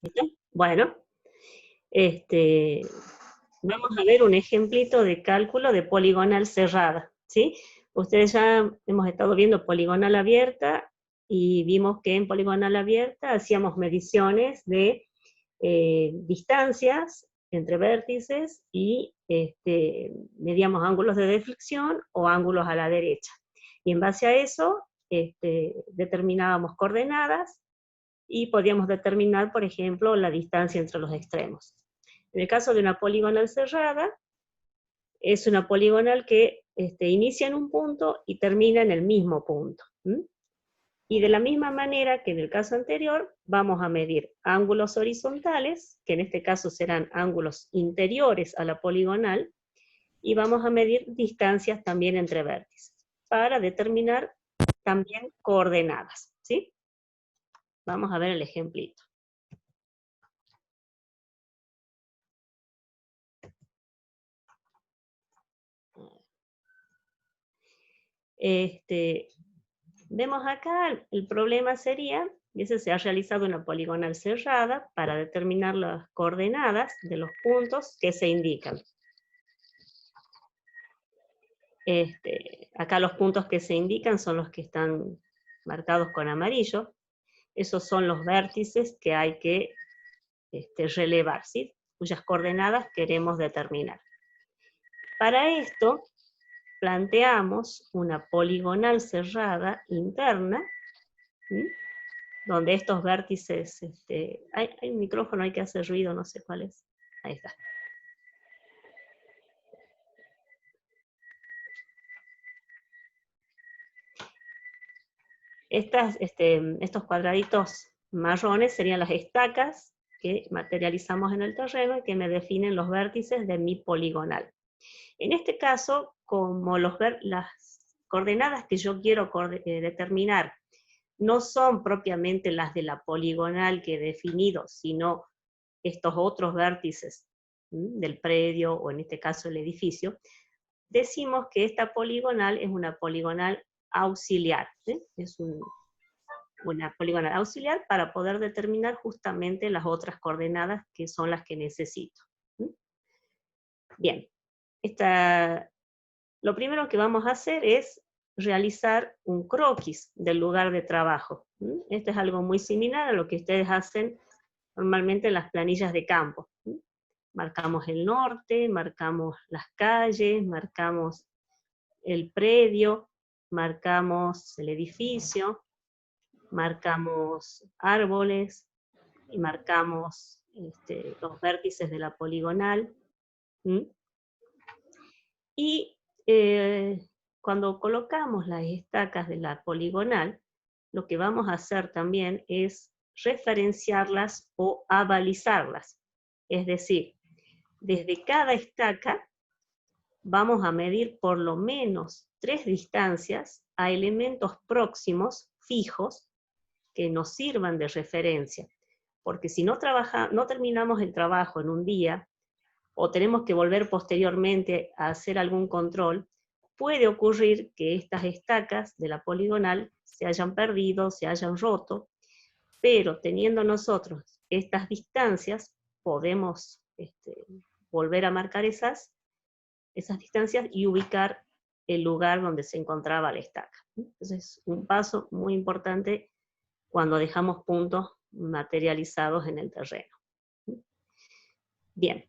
¿Listo? Bueno, este, vamos a ver un ejemplito de cálculo de poligonal cerrada, ¿sí? Ustedes ya hemos estado viendo poligonal abierta y vimos que en poligonal abierta hacíamos mediciones de distancias entre vértices y medíamos ángulos de deflexión o ángulos a la derecha. Y en base a eso determinábamos coordenadas y podíamos determinar, por ejemplo, la distancia entre los extremos. En el caso de una poligonal cerrada, es una poligonal que inicia en un punto y termina en el mismo punto. Y de la misma manera que en el caso anterior, vamos a medir ángulos horizontales, que en este caso serán ángulos interiores a la poligonal, y vamos a medir distancias también entre vértices, para determinar también coordenadas, ¿sí? Vamos a ver el ejemplito. Vemos acá, el problema sería, y ese se ha realizado una poligonal cerrada para determinar las coordenadas de los puntos que se indican. Acá los puntos que se indican son los que están marcados con amarillo. Esos son los vértices que hay que relevar, ¿sí? Cuyas coordenadas queremos determinar. Para esto, planteamos una poligonal cerrada interna, ¿sí? Donde estos vértices, hay un micrófono ahí que hace ruido, no sé cuál es. Ahí está. Estos cuadraditos marrones serían las estacas que materializamos en el terreno y que me definen los vértices de mi poligonal. En este caso, como las coordenadas que yo quiero determinar no son propiamente las de la poligonal que he definido, sino estos otros vértices del predio, o en este caso el edificio, decimos que esta poligonal es una poligonal auxiliar, ¿sí? Es una poligonal auxiliar para poder determinar justamente las otras coordenadas que son las que necesito. Bien, lo primero que vamos a hacer es realizar un croquis del lugar de trabajo. Esto es algo muy similar a lo que ustedes hacen normalmente en las planillas de campo. Marcamos el norte, marcamos las calles, marcamos el predio, marcamos el edificio, marcamos árboles, y marcamos los vértices de la poligonal. Y cuando colocamos las estacas de la poligonal, lo que vamos a hacer también es referenciarlas o avalizarlas. Es decir, desde cada estaca vamos a medir por lo menos 3 distancias a elementos próximos, fijos, que nos sirvan de referencia. Porque si no terminamos el trabajo en un día, o tenemos que volver posteriormente a hacer algún control, puede ocurrir que estas estacas de la poligonal se hayan perdido, se hayan roto, pero teniendo nosotros estas distancias, podemos volver a marcar esas distancias y ubicar el lugar donde se encontraba la estaca. Entonces es un paso muy importante cuando dejamos puntos materializados en el terreno. Bien.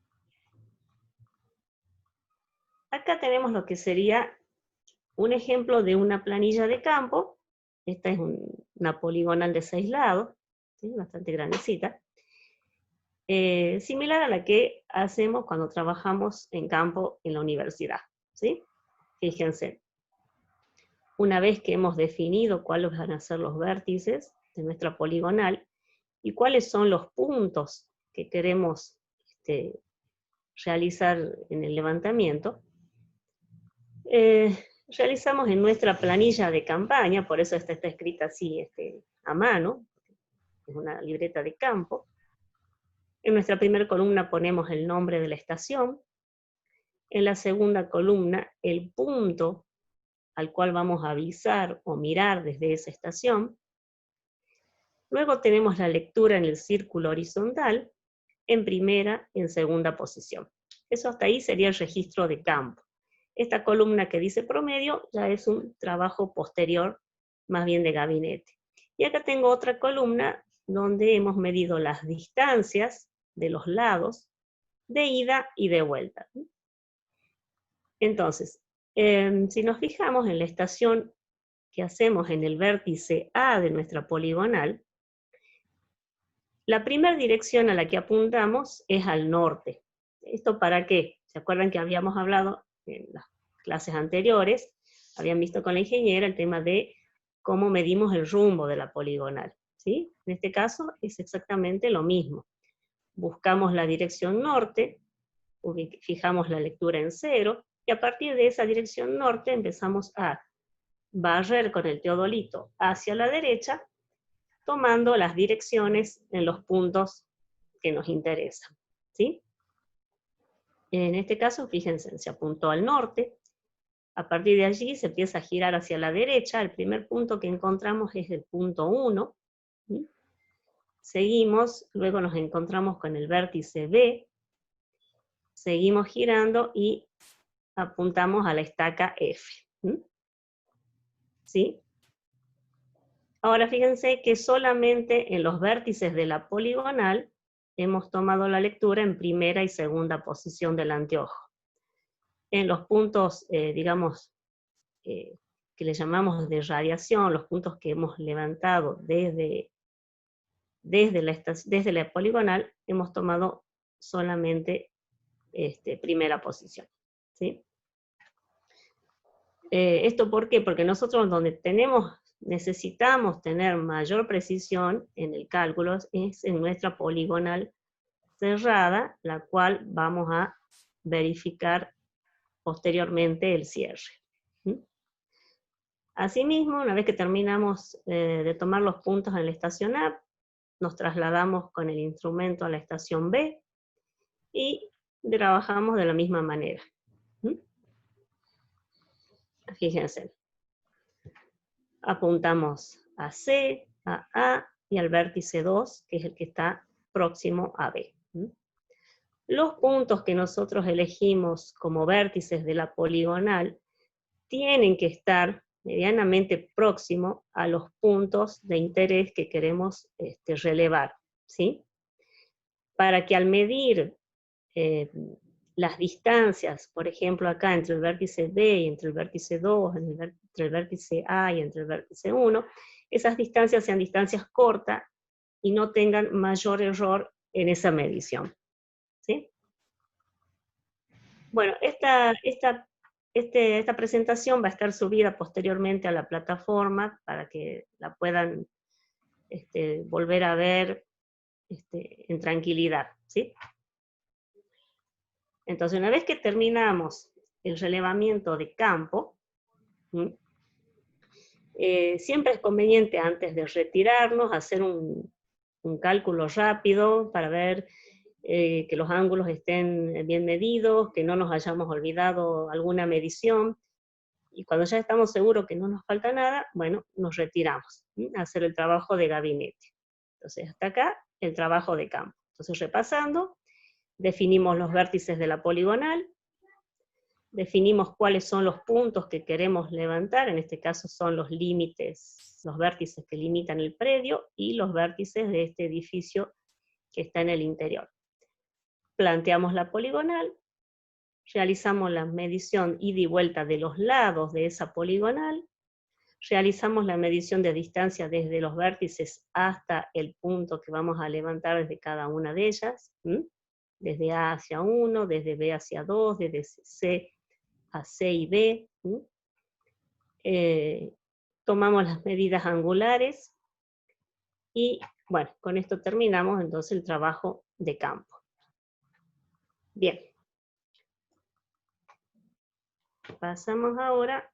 Acá tenemos lo que sería un ejemplo de una planilla de campo. Esta es una poligonal de 6 lados, ¿sí? Bastante grandecita. Similar a la que hacemos cuando trabajamos en campo en la universidad, ¿sí? Fíjense, una vez que hemos definido cuáles van a ser los vértices de nuestra poligonal y cuáles son los puntos que queremos realizar en el levantamiento, realizamos en nuestra planilla de campaña, por eso esta está escrita así a mano, es una libreta de campo. En nuestra primera columna ponemos el nombre de la estación, en la segunda columna el punto al cual vamos a avisar o mirar desde esa estación, Luego tenemos la lectura en el círculo horizontal, en primera y en segunda posición. Eso hasta ahí sería el registro de campo. Esta columna que dice promedio ya es un trabajo posterior, más bien de gabinete. Y acá tengo otra columna donde hemos medido las distancias de los lados de ida y de vuelta. Entonces, si nos fijamos en la estación que hacemos en el vértice A de nuestra poligonal, la primera dirección a la que apuntamos es al norte. ¿Esto para qué? ¿Se acuerdan que habíamos hablado en las clases anteriores? Habían visto con la ingeniera el tema de cómo medimos el rumbo de la poligonal, ¿sí? En este caso es exactamente lo mismo. Buscamos la dirección norte, fijamos la lectura en 0, y a partir de esa dirección norte empezamos a barrer con el teodolito hacia la derecha, tomando las direcciones en los puntos que nos interesan, ¿sí? En este caso, fíjense, se apuntó al norte, a partir de allí se empieza a girar hacia la derecha, el primer punto que encontramos es el punto 1, ¿sí? Seguimos, luego nos encontramos con el vértice B, seguimos girando y apuntamos a la estaca F, ¿sí? Ahora fíjense que solamente en los vértices de la poligonal hemos tomado la lectura en primera y segunda posición del anteojo. En los puntos, digamos, que le llamamos de radiación, los puntos que hemos levantado desde la poligonal, hemos tomado solamente primera posición, ¿sí? ¿Esto por qué? Porque nosotros donde necesitamos tener mayor precisión en el cálculo es en nuestra poligonal cerrada, la cual vamos a verificar posteriormente el cierre. Asimismo, una vez que terminamos de tomar los puntos en la estación A, nos trasladamos con el instrumento a la estación B y trabajamos de la misma manera. Fíjense, apuntamos a C, a A y al vértice 2, que es el que está próximo a B. Los puntos que nosotros elegimos como vértices de la poligonal tienen que estar medianamente próximo a los puntos de interés que queremos relevar, ¿sí? Para que al medir las distancias, por ejemplo acá entre el vértice B y entre el vértice 2, entre el vértice A y entre el vértice 1, esas distancias sean distancias cortas y no tengan mayor error en esa medición, ¿sí? Bueno, esta presentación va a estar subida posteriormente a la plataforma para que la puedan volver a ver en tranquilidad, ¿sí? Entonces, una vez que terminamos el relevamiento de campo, siempre es conveniente antes de retirarnos hacer un cálculo rápido para ver que los ángulos estén bien medidos, que no nos hayamos olvidado alguna medición, y cuando ya estamos seguros que no nos falta nada, bueno, nos retiramos a hacer el trabajo de gabinete. Entonces, hasta acá, el trabajo de campo. Entonces, repasando, definimos los vértices de la poligonal, definimos cuáles son los puntos que queremos levantar, en este caso son los límites, los vértices que limitan el predio, y los vértices de este edificio que está en el interior. Planteamos la poligonal, realizamos la medición ida y vuelta de los lados de esa poligonal, realizamos la medición de distancia desde los vértices hasta el punto que vamos a levantar desde cada una de ellas, desde A hacia 1, desde B hacia 2, desde C a C y B. Tomamos las medidas angulares, y bueno, con esto terminamos entonces el trabajo de campo. Bien. Pasamos ahora,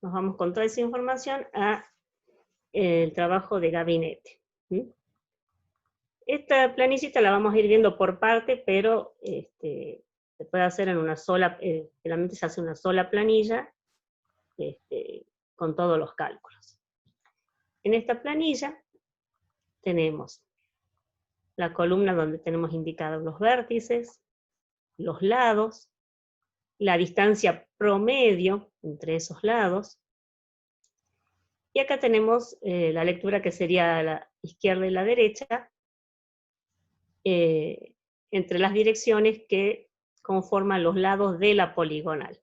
nos vamos con toda esa información a el trabajo de gabinete. Esta planillita la vamos a ir viendo por parte, pero se puede hacer en una sola, generalmente se hace una sola planilla con todos los cálculos. En esta planilla tenemos la columna donde tenemos indicados los vértices, los lados, la distancia promedio entre esos lados, y acá tenemos la lectura que sería la izquierda y la derecha, entre las direcciones que conforman los lados de la poligonal.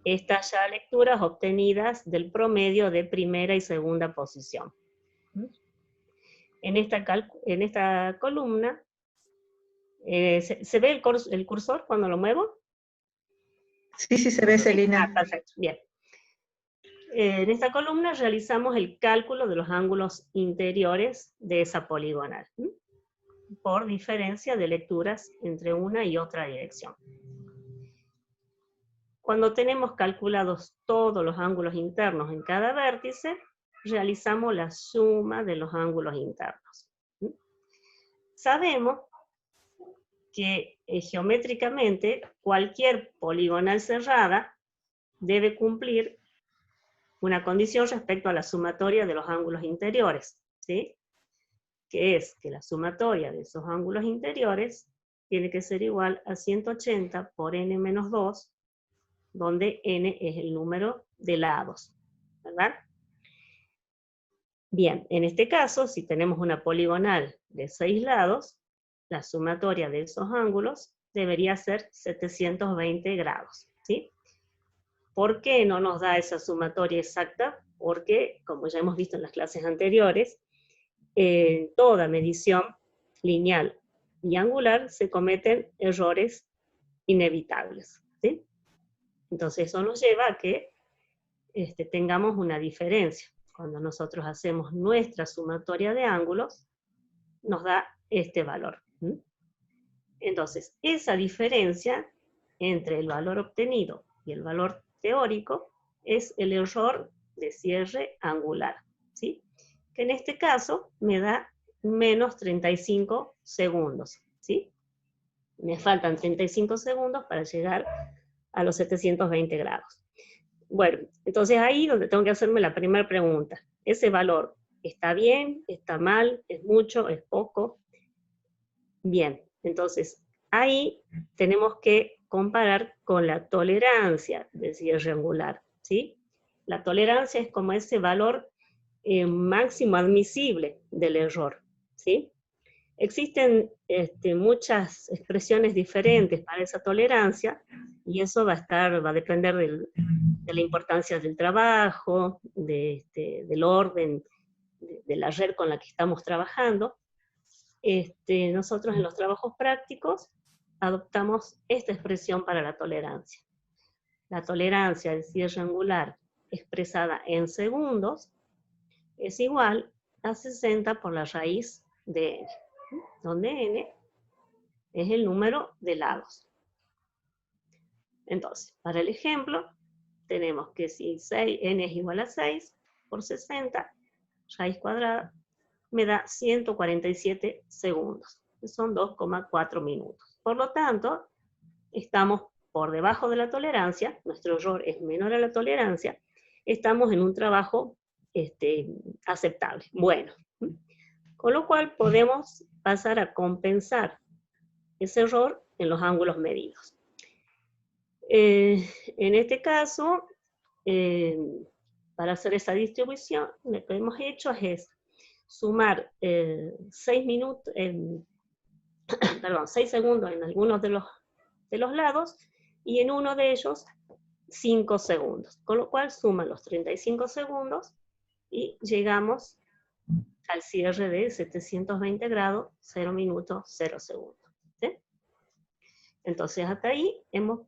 Estas ya lecturas obtenidas del promedio de primera y segunda posición. En esta columna, ¿se ve el cursor cuando lo muevo? Sí, sí se ve, Celina. Ah, perfecto, bien. En esta columna realizamos el cálculo de los ángulos interiores de esa poligonal, por diferencia de lecturas entre una y otra dirección. Cuando tenemos calculados todos los ángulos internos en cada vértice, realizamos la suma de los ángulos internos. Sabemos que geométricamente cualquier poligonal cerrada debe cumplir una condición respecto a la sumatoria de los ángulos interiores, ¿sí? Que es que la sumatoria de esos ángulos interiores tiene que ser igual a 180 por n menos 2, donde n es el número de lados, ¿verdad? Bien, en este caso, si tenemos una poligonal de 6 lados, la sumatoria de esos ángulos debería ser 720 grados, ¿sí? ¿Por qué no nos da esa sumatoria exacta? Porque, como ya hemos visto en las clases anteriores, en toda medición lineal y angular se cometen errores inevitables, ¿sí? Entonces eso nos lleva a que tengamos una diferencia. Cuando nosotros hacemos nuestra sumatoria de ángulos, nos da este valor. Entonces, esa diferencia entre el valor obtenido y el valor teórico es el error de cierre angular, ¿sí? Que en este caso me da menos 35 segundos, ¿sí? Me faltan 35 segundos para llegar a los 720 grados. Bueno, entonces ahí donde tengo que hacerme la primera pregunta. ¿Ese valor está bien? ¿Está mal? ¿Es mucho? ¿Es poco? Bien, entonces ahí tenemos que comparar con la tolerancia del cierre angular, ¿sí? La tolerancia es como ese valor máximo admisible del error, ¿sí? Existen muchas expresiones diferentes para esa tolerancia, y eso va a depender de la importancia del trabajo, del orden, de la red con la que estamos trabajando. Nosotros en los trabajos prácticos adoptamos esta expresión para la tolerancia. La tolerancia del cierre angular expresada en segundos es igual a 60 por la raíz de n, donde n es el número de lados. Entonces, para el ejemplo, tenemos que si n es igual a 6 por 60, raíz cuadrada, me da 147 segundos, que son 2,4 minutos. Por lo tanto, estamos por debajo de la tolerancia, nuestro error es menor a la tolerancia, estamos en un trabajo aceptable, bueno. Con lo cual podemos pasar a compensar ese error en los ángulos medidos. En este caso, para hacer esa distribución, lo que hemos hecho es sumar 6 segundos en algunos de los lados, y en uno de ellos 5 segundos, con lo cual suman los 35 segundos, y llegamos al cierre de 720 grados, 0 minutos, 0 segundos. ¿Sí? Entonces hasta ahí hemos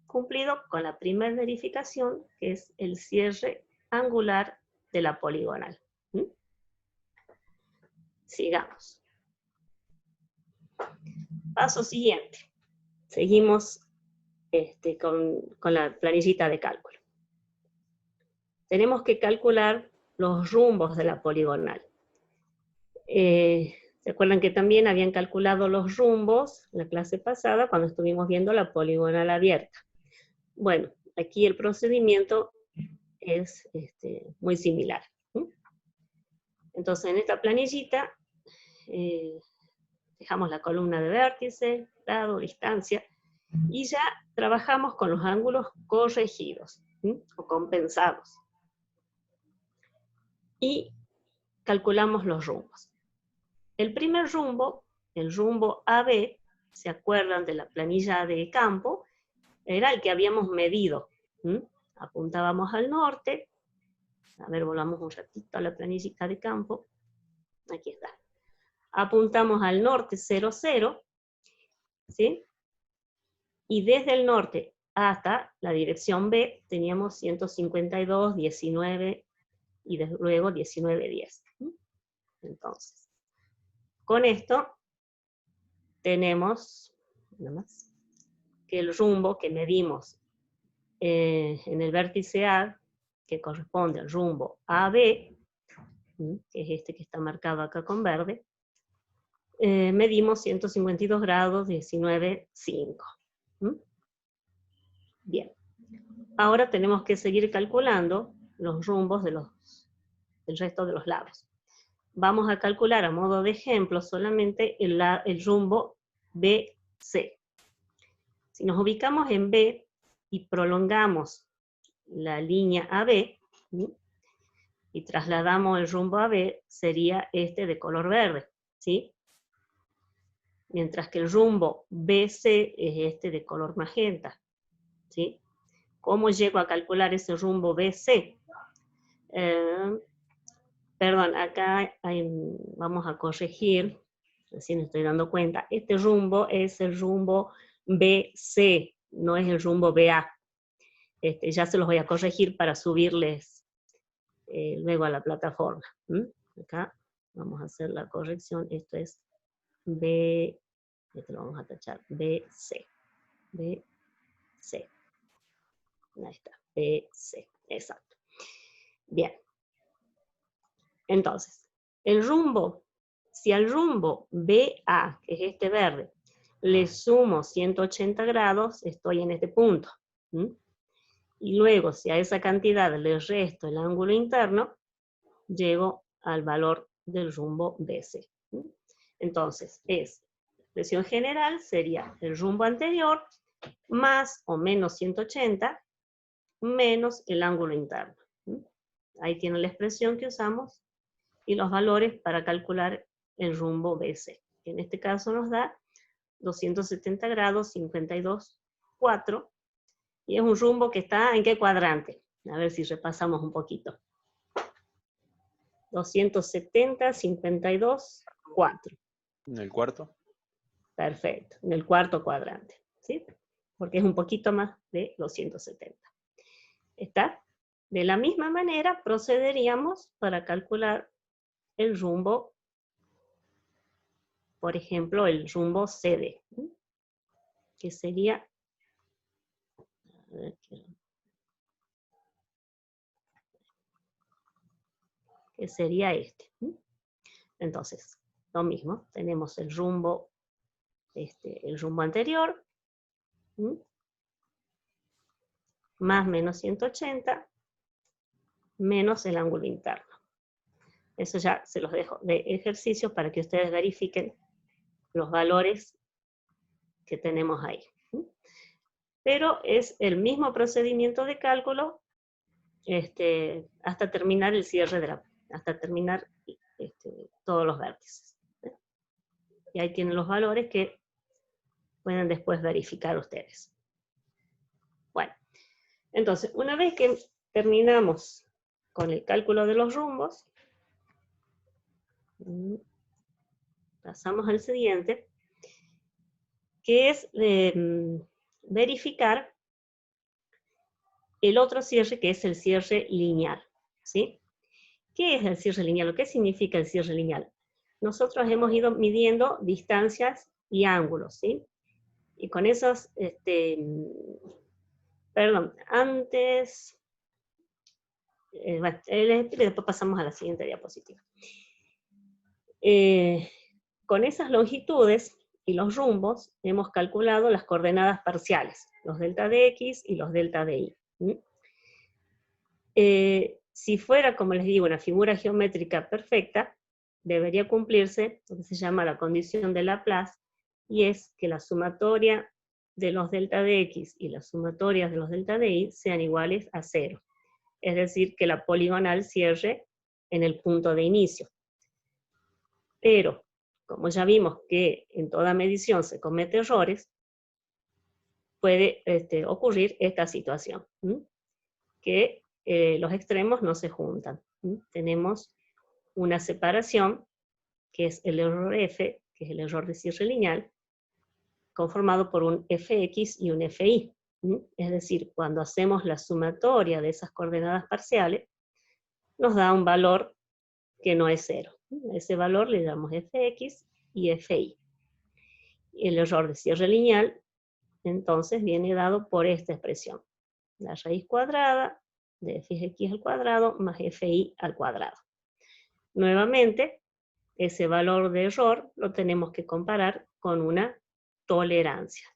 cumplido con la primera verificación, que es el cierre angular de la poligonal. Sigamos. Paso siguiente. Seguimos con la planillita de cálculo. Tenemos que calcular los rumbos de la poligonal. ¿Se acuerdan que también habían calculado los rumbos en la clase pasada cuando estuvimos viendo la poligonal abierta? Bueno, aquí el procedimiento es muy similar. Entonces en esta planillita dejamos la columna de vértice, grado, distancia, y ya trabajamos con los ángulos corregidos, ¿sí? O compensados. Y calculamos los rumbos. El primer rumbo, el rumbo AB, ¿se acuerdan de la planilla de campo? Era el que habíamos medido. Apuntábamos al norte. A ver, volvamos un ratito a la planillita de campo. Aquí está. Apuntamos al norte 0, 0, ¿sí? Y desde el norte hasta la dirección B teníamos 152, 19 y desde luego 19, 10. Entonces, con esto tenemos nada más que el rumbo que medimos en el vértice A, que corresponde al rumbo AB, que es este que está marcado acá con verde, medimos 152 grados, 19, 5. Bien. Ahora tenemos que seguir calculando los rumbos del resto de los lados. Vamos a calcular a modo de ejemplo solamente el rumbo BC. Si nos ubicamos en B y prolongamos la línea AB, ¿sí? Y trasladamos el rumbo AB, sería este de color verde, ¿sí? Mientras que el rumbo BC es este de color magenta, ¿sí? ¿Cómo llego a calcular ese rumbo BC? Perdón, acá vamos a corregir, recién estoy dando cuenta, este rumbo es el rumbo BC, no es el rumbo BA. Ya se los voy a corregir para subirles luego a la plataforma. Acá vamos a hacer la corrección, esto es B, esto lo vamos a tachar, BC, BC. Ahí está, BC, exacto. Bien. Entonces, el rumbo, si al rumbo BA, que es este verde, le sumo 180 grados, estoy en este punto. Y luego, si a esa cantidad le resto el ángulo interno, llego al valor del rumbo BC. Entonces, la expresión general sería el rumbo anterior más o menos 180 menos el ángulo interno. Ahí tiene la expresión que usamos y los valores para calcular el rumbo BC. En este caso nos da 270 grados, 52, 4, y es un rumbo que está ¿en qué cuadrante? A ver si repasamos un poquito. 270, 52, 4. ¿En el cuarto? Perfecto, en el cuarto cuadrante, ¿sí? Porque es un poquito más de 270. ¿Está? De la misma manera procederíamos para calcular el rumbo, por ejemplo, el rumbo CD, que sería, a ver, que sería este. Entonces, lo mismo, tenemos el rumbo anterior, más menos 180, menos el ángulo interno. Eso ya se los dejo de ejercicio para que ustedes verifiquen los valores que tenemos ahí. Pero es el mismo procedimiento de cálculo hasta terminar el cierre hasta terminar todos los vértices. Y ahí tienen los valores que pueden después verificar ustedes. Bueno, entonces, una vez que terminamos con el cálculo de los rumbos, pasamos al siguiente, que es verificar el otro cierre, que es el cierre lineal, ¿sí? ¿Qué es el cierre lineal? ¿O qué significa el cierre lineal? Nosotros hemos ido midiendo distancias y ángulos, ¿sí? Y con esos, antes, bueno, después pasamos a la siguiente diapositiva. Con esas longitudes y los rumbos hemos calculado las coordenadas parciales, los delta de x y los delta de y. Si fuera, como les digo, una figura geométrica perfecta, debería cumplirse lo que se llama la condición de Laplace, y es que la sumatoria de los delta de x y las sumatorias de los delta de y sean iguales a 0. Es decir, que la poligonal cierre en el punto de inicio. Pero, como ya vimos que en toda medición se cometen errores, puede ocurrir esta situación, que los extremos no se juntan. Tenemos una separación, que es el error f, que es el error de cierre lineal, conformado por un fx y un fi. Es decir, cuando hacemos la sumatoria de esas coordenadas parciales, nos da un valor que no es 0. A ese valor le damos fx y fi. El error de cierre lineal, entonces, viene dado por esta expresión. La raíz cuadrada de fx al cuadrado más fi al cuadrado. Nuevamente, ese valor de error lo tenemos que comparar con una tolerancia.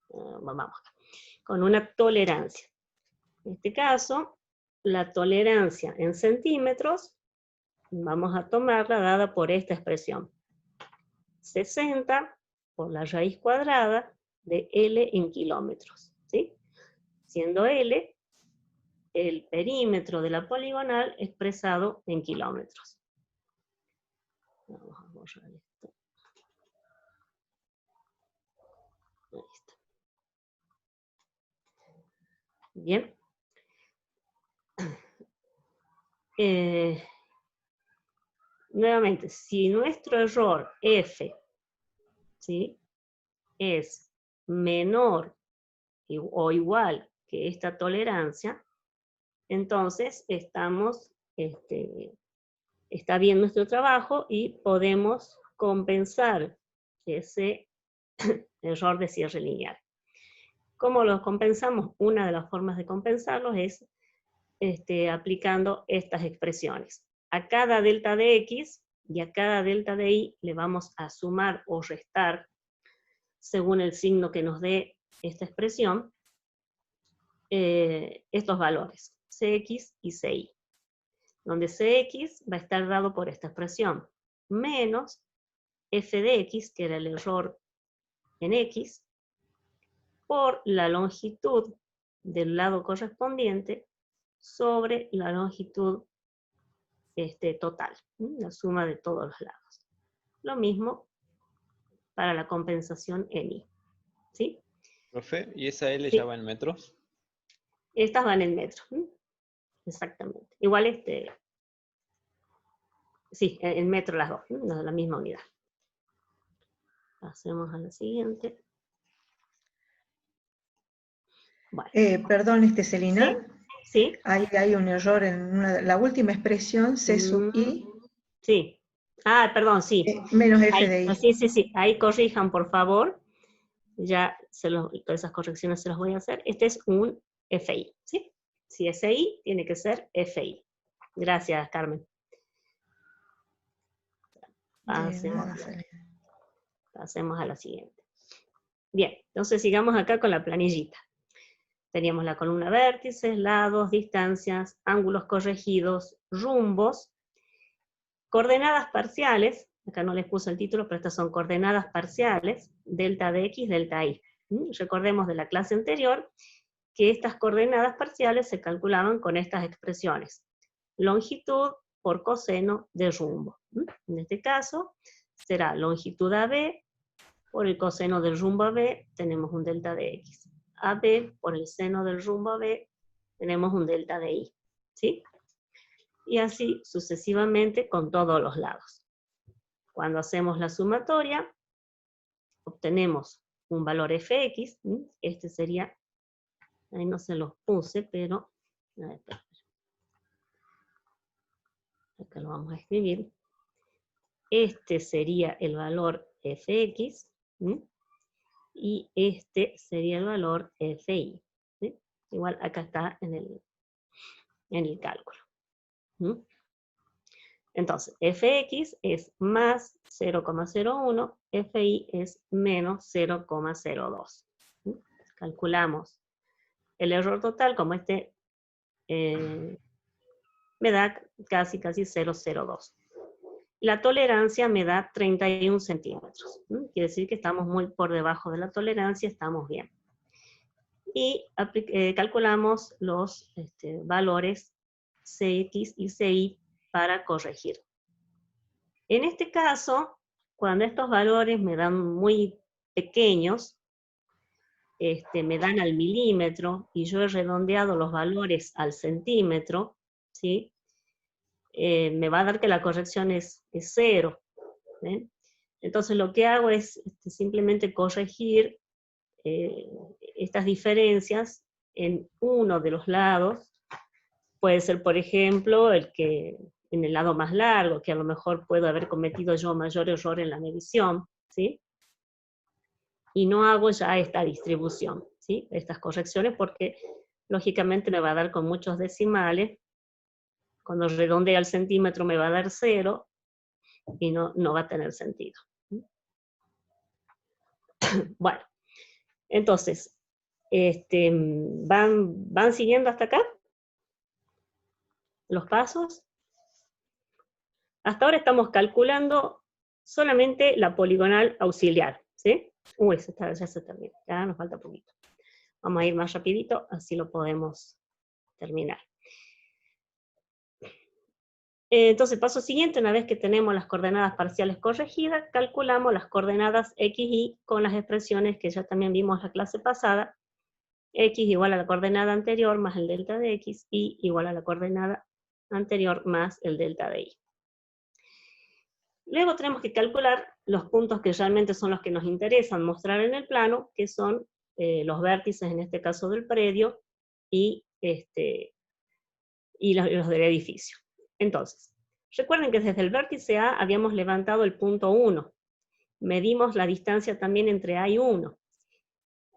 Vamos acá. Con una tolerancia. En este caso, la tolerancia en centímetros, vamos a tomarla dada por esta expresión. 60 por la raíz cuadrada de L en kilómetros, ¿sí? Siendo L el perímetro de la poligonal expresado en kilómetros. Vamos a borrar esto. Ahí está. Bien. Nuevamente, si nuestro error F, ¿sí?, es menor o igual que esta tolerancia, entonces está bien nuestro trabajo y podemos compensar ese error de cierre lineal. ¿Cómo lo compensamos? Una de las formas de compensarlos es aplicando estas expresiones. A cada delta de x y a cada delta de y le vamos a sumar o restar según el signo que nos dé esta expresión, estos valores, Cx y Ci, donde Cx va a estar dado por esta expresión, menos f de x, que era el error en x, por la longitud del lado correspondiente sobre la longitud total, la suma de todos los lados. Lo mismo para la compensación en y. ¿Sí? Profe, ¿y esa L sí. ya va en metros? Estas van en metros. Exactamente. Igual sí, en metro las dos, ¿no? La misma unidad. Pasemos a la siguiente. Bueno. Perdón, Celina. ¿Sí? Ahí hay un error en la última expresión, C sub I. Sí. Ah, perdón, sí. Menos F de I. Sí. Ahí corrijan, por favor. Ya todas esas correcciones se las voy a hacer. Este es un FI, ¿sí? Si es I, tiene que ser FI. Gracias, Carmen. Pasemos a la siguiente. Bien, entonces sigamos acá con la planillita. Teníamos la columna vértices, lados, distancias, ángulos corregidos, rumbos, coordenadas parciales, acá no les puse el título, pero estas son coordenadas parciales, delta de x, delta y. Recordemos de la clase anterior que estas coordenadas parciales se calculaban con estas expresiones. Longitud por coseno de rumbo. En este caso será longitud AB por el coseno del rumbo AB, tenemos un delta de x. AB por el seno del rumbo AB, tenemos un delta de y. ¿Sí? Y así sucesivamente con todos los lados. Cuando hacemos la sumatoria, obtenemos un valor fx, este sería, ahí no se los puse, pero, acá lo vamos a escribir, este sería el valor fx, y este sería el valor fi. ¿Sí? Igual acá está en el cálculo. Entonces, fx es más 0,01, fi es menos 0,02. Calculamos el error total, como este, me da casi 0,02. La tolerancia me da 31 centímetros. Quiere decir que estamos muy por debajo de la tolerancia, estamos bien. Y calculamos los valores Cx y Ci para corregir. En este caso, cuando estos valores me dan muy pequeños, me dan al milímetro, y yo he redondeado los valores al centímetro, ¿sí? Me va a dar que la corrección es 0. Entonces lo que hago es simplemente corregir estas diferencias en uno de los lados. Puede ser, por ejemplo, en el lado más largo, que a lo mejor puedo haber cometido yo mayor error en la medición, ¿sí? Y no hago ya esta distribución, ¿sí? Estas correcciones, porque lógicamente me va a dar con muchos decimales. Cuando redondea al centímetro me va a dar 0, y no va a tener sentido. Bueno, entonces, ¿van siguiendo hasta acá los pasos? Hasta ahora estamos calculando solamente la poligonal auxiliar, ¿sí? Uy, ya se termina, ya nos falta poquito. Vamos a ir más rapidito, así lo podemos terminar. Entonces, paso siguiente, una vez que tenemos las coordenadas parciales corregidas, calculamos las coordenadas x, y con las expresiones que ya también vimos la clase pasada. X igual a la coordenada anterior más el delta de x, y igual a la coordenada anterior más el delta de y. Luego tenemos que calcular los puntos que realmente son los que nos interesan mostrar en el plano, que son los vértices, en este caso del predio, y los del edificio. Entonces, recuerden que desde el vértice A habíamos levantado el punto 1. Medimos la distancia también entre A y 1.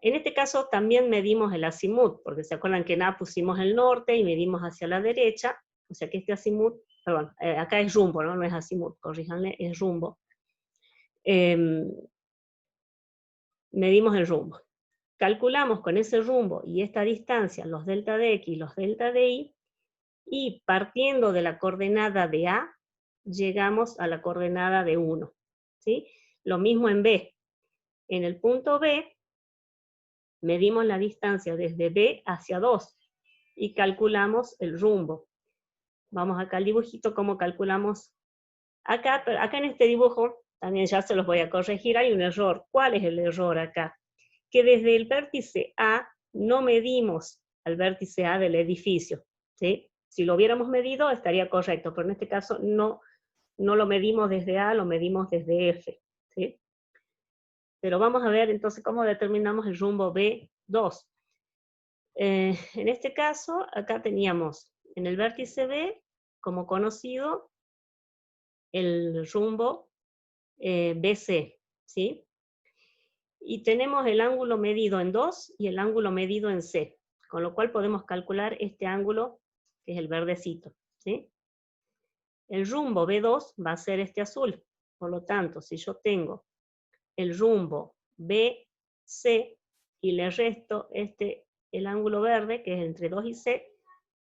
En este caso también medimos el azimut, porque se acuerdan que en A pusimos el norte y medimos hacia la derecha, o sea que este azimut, perdón, acá es rumbo, no es azimut, corríjanle, es rumbo. Medimos el rumbo. Calculamos con ese rumbo y esta distancia los delta de x y los delta de y, y partiendo de la coordenada de A, llegamos a la coordenada de 1. ¿Sí? Lo mismo en B. En el punto B, medimos la distancia desde B hacia 2 y calculamos el rumbo. Vamos acá al dibujito, cómo calculamos acá, pero acá en este dibujo, también ya se los voy a corregir, hay un error. ¿Cuál es el error acá? Que desde el vértice A no medimos al vértice A del edificio, ¿sí? Si lo hubiéramos medido estaría correcto, pero en este caso no lo medimos desde A, lo medimos desde F, ¿sí? Pero vamos a ver entonces cómo determinamos el rumbo B2. En este caso, acá teníamos en el vértice B, como conocido, el rumbo BC, ¿sí? Y tenemos el ángulo medido en 2 y el ángulo medido en C, con lo cual podemos calcular este ángulo, que es el verdecito, ¿sí? El rumbo B2 va a ser este azul, por lo tanto, si yo tengo el rumbo BC y le resto el ángulo verde, que es entre 2 y C,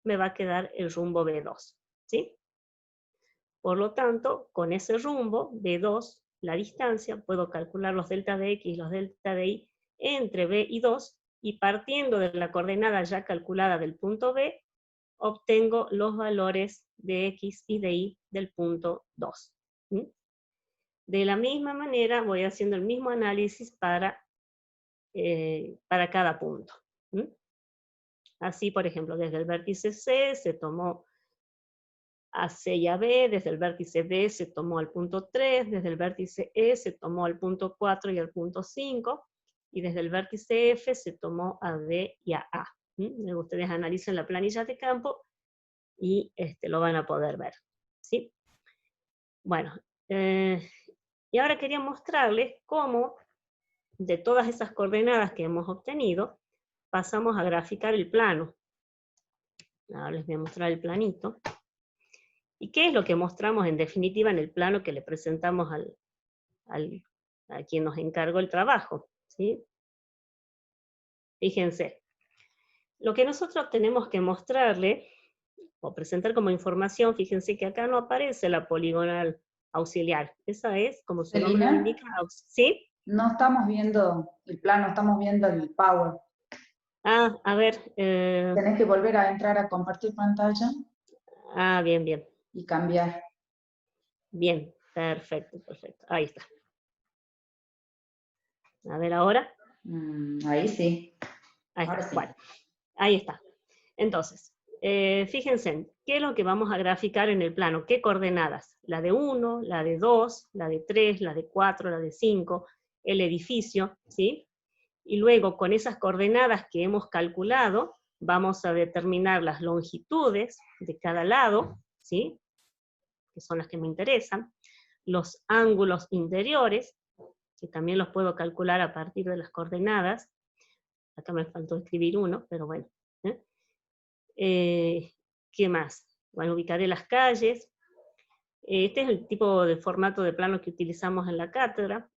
me va a quedar el rumbo B2, ¿sí? Por lo tanto, con ese rumbo, B2, la distancia, puedo calcular los delta de x y los delta de y entre B y 2, y partiendo de la coordenada ya calculada del punto B, obtengo los valores de x y de y del punto 2. ¿Sí? De la misma manera, voy haciendo el mismo análisis para cada punto. ¿Sí? Así, por ejemplo, desde el vértice C se tomó a C y a B, desde el vértice B se tomó al punto 3, desde el vértice E se tomó al punto 4 y al punto 5, y desde el vértice F se tomó a D y a A. Ustedes analicen la planilla de campo y lo van a poder ver. ¿Sí? Bueno, y ahora quería mostrarles cómo de todas esas coordenadas que hemos obtenido, pasamos a graficar el plano. Ahora les voy a mostrar el planito. ¿Y qué es lo que mostramos en definitiva en el plano que le presentamos a quien nos encargó el trabajo? ¿Sí? Fíjense, Lo que nosotros tenemos que mostrarle, o presentar como información, fíjense que acá no aparece la poligonal auxiliar. Esa es, como su nombre lo Celina, indica, ¿sí? no estamos viendo el plano, estamos viendo el Power. Ah, a ver, Tenés que volver a entrar a compartir pantalla bien, bien. y cambiar. Bien, perfecto, perfecto. Ahí está. A ver ahora. Ahí sí. Ahí Ahora está. sí. Bueno, ahí está. Entonces, fíjense, ¿qué es lo que vamos a graficar en el plano? ¿Qué coordenadas? La de 1, la de 2, la de 3, la de 4, la de 5, el edificio, ¿sí? Y luego, con esas coordenadas que hemos calculado, vamos a determinar las longitudes de cada lado, ¿sí? Que son las que me interesan, los ángulos interiores, que también los puedo calcular a partir de las coordenadas. Acá me faltó escribir uno, pero bueno. ¿Qué más? Bueno, ubicaré las calles. Este es el tipo de formato de plano que utilizamos en la cátedra.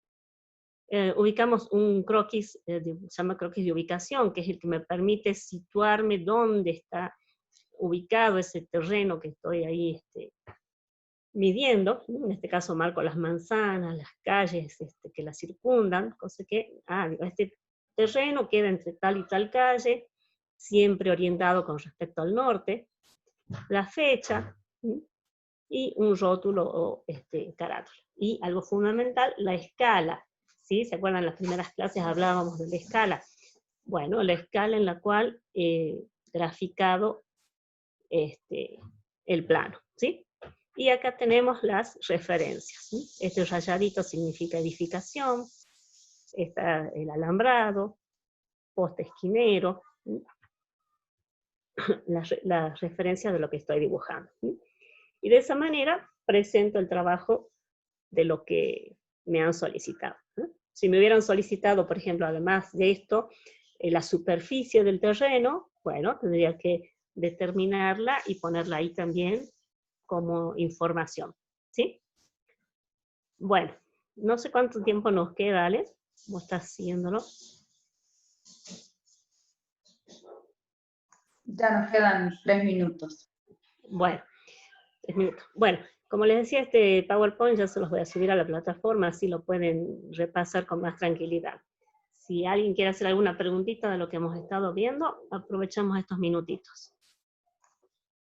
Ubicamos un croquis, se llama croquis de ubicación, que es el que me permite situarme dónde está ubicado ese terreno que estoy ahí midiendo. En este caso marco las manzanas, las calles que las circundan, cosa que, digo, este terreno queda entre tal y tal calle, siempre orientado con respecto al norte, la fecha, y un rótulo o carátula. Y algo fundamental, la escala, ¿sí? ¿Se acuerdan? En las primeras clases hablábamos de la escala. Bueno, la escala en la cual graficado el plano, ¿sí? Y acá tenemos las referencias, ¿sí? Este rayadito significa edificación, está el alambrado, poste esquinero, ¿sí? la referencia de lo que estoy dibujando, ¿sí? Y de esa manera presento el trabajo de lo que me han solicitado, ¿no? Si me hubieran solicitado, por ejemplo, además de esto, la superficie del terreno, bueno, tendría que determinarla y ponerla ahí también como información, ¿sí? Bueno, no sé cuánto tiempo nos queda, Ale, ¿cómo estás siguiéndolo? Ya nos quedan 3 minutos. Bueno, 3 minutos. Bueno, como les decía, este PowerPoint ya se los voy a subir a la plataforma, así lo pueden repasar con más tranquilidad. Si alguien quiere hacer alguna preguntita de lo que hemos estado viendo, aprovechamos estos minutitos.